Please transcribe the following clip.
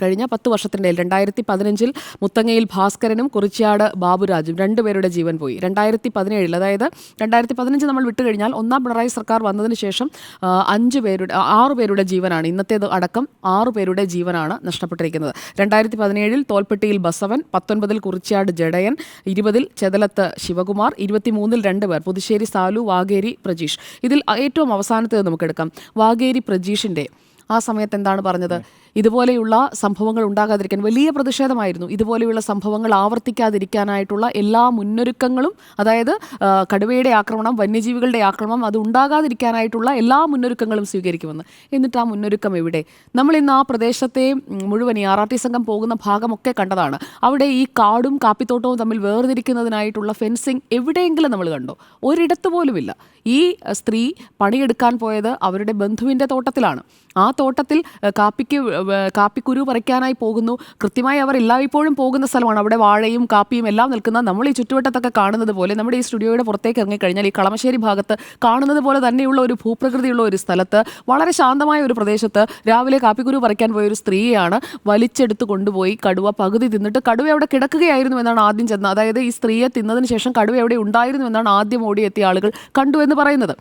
കഴിഞ്ഞ 10 വർഷത്തിനിടയിൽ 2015 മുത്തങ്ങയിൽ ഭാസ്കരനും കുറിച്യാട് ബാബുരാജും രണ്ടുപേരുടെ ജീവൻ പോയി. 2017 അതായത് 2015 നമ്മൾ വിട്ടുകഴിഞ്ഞാൽ ഒന്നാം പിണറായി സർക്കാർ വന്നതിന് ശേഷം 6 പേരുടെ ജീവനാണ്, ഇന്നത്തേത് അടക്കം 6 പേരുടെ ജീവനാണ് നഷ്ടപ്പെട്ടിരിക്കുന്നത്. 2017 തോൽപ്പെട്ടിയിൽ ബസവൻ, 19 കുറിച്യാട് ജഡയൻ, 20 ചെതലത്ത് ശിവകുമാർ, 23 2 പേർ പുതുശ്ശേരി സാലു, വാഗേരി പ്രജീഷ്. ഇതിൽ ഏറ്റവും അവസാനത്തേത് നമുക്കെടുക്കാം. വാഗേരി പ്രജീഷിൻ്റെ ആ സമയത്ത് എന്താണ് പറഞ്ഞത്? ഇതുപോലെയുള്ള സംഭവങ്ങൾ ഉണ്ടാകാതിരിക്കാൻ വലിയ പ്രതിഷേധമായിരുന്നു. ഇതുപോലെയുള്ള സംഭവങ്ങൾ ആവർത്തിക്കാതിരിക്കാനായിട്ടുള്ള എല്ലാ മുന്നൊരുക്കങ്ങളും, അതായത് കടുവയുടെ ആക്രമണം, വന്യജീവികളുടെ ആക്രമണം അത് ഉണ്ടാകാതിരിക്കാനായിട്ടുള്ള എല്ലാ മുന്നൊരുക്കങ്ങളും സ്വീകരിക്കുമെന്ന്. എന്നിട്ട് ആ മുന്നൊരുക്കം എവിടെ? നമ്മൾ ഇന്ന് ആ പ്രദേശത്തെ മുഴുവൻ ഈ RRT സംഘം പോകുന്ന ഭാഗമൊക്കെ കണ്ടതാണ്. അവിടെ ഈ കാടും കാപ്പിത്തോട്ടവും തമ്മിൽ വേർതിരിക്കുന്നതിനായിട്ടുള്ള ഫെൻസിങ് എവിടെയെങ്കിലും നമ്മൾ കണ്ടോ? ഒരിടത്ത് പോലുമില്ല. ഈ സ്ത്രീ പണിയെടുക്കാൻ പോയത് അവരുടെ ബന്ധുവിൻ്റെ തോട്ടത്തിലാണ്. ആ തോട്ടത്തിൽ കാപ്പിക്കുരു പറിക്കാനായി പോകുന്നു. കൃത്യമായി അവർ എല്ലായ്പ്പോഴും പോകുന്ന സ്ഥലമാണ്. അവിടെ വാഴയും കാപ്പിയും എല്ലാം നിൽക്കുന്ന, നമ്മൾ ഈ ചുറ്റുവട്ടത്തൊക്കെ കാണുന്നത് പോലെ, നമ്മുടെ ഈ സ്റ്റുഡിയോയുടെ പുറത്തേക്ക് ഇറങ്ങിക്കഴിഞ്ഞാൽ ഈ കളമശ്ശേരി ഭാഗത്ത് കാണുന്നത് പോലെ തന്നെയുള്ള ഒരു ഭൂപ്രകൃതിയുള്ള ഒരു സ്ഥലത്ത്, വളരെ ശാന്തമായ ഒരു പ്രദേശത്ത് രാവിലെ കാപ്പിക്കുരു പറിക്കാൻ പോയ ഒരു സ്ത്രീയാണ് വലിച്ചെടുത്ത് കൊണ്ടുപോയി കടുവ പകുതി തിന്നിട്ട്, കടുവ അവിടെ കിടക്കുകയായിരുന്നു എന്നാണ് ആദ്യം ചെന്ന, അതായത് ഈ സ്ത്രീയെ തിന്നതിന് ശേഷം കടുവ അവിടെ ഉണ്ടായിരുന്നു എന്നാണ് ആദ്യം ഓടിയെത്തിയ ആളുകൾ കണ്ടു എന്ന് പറയുന്നത്.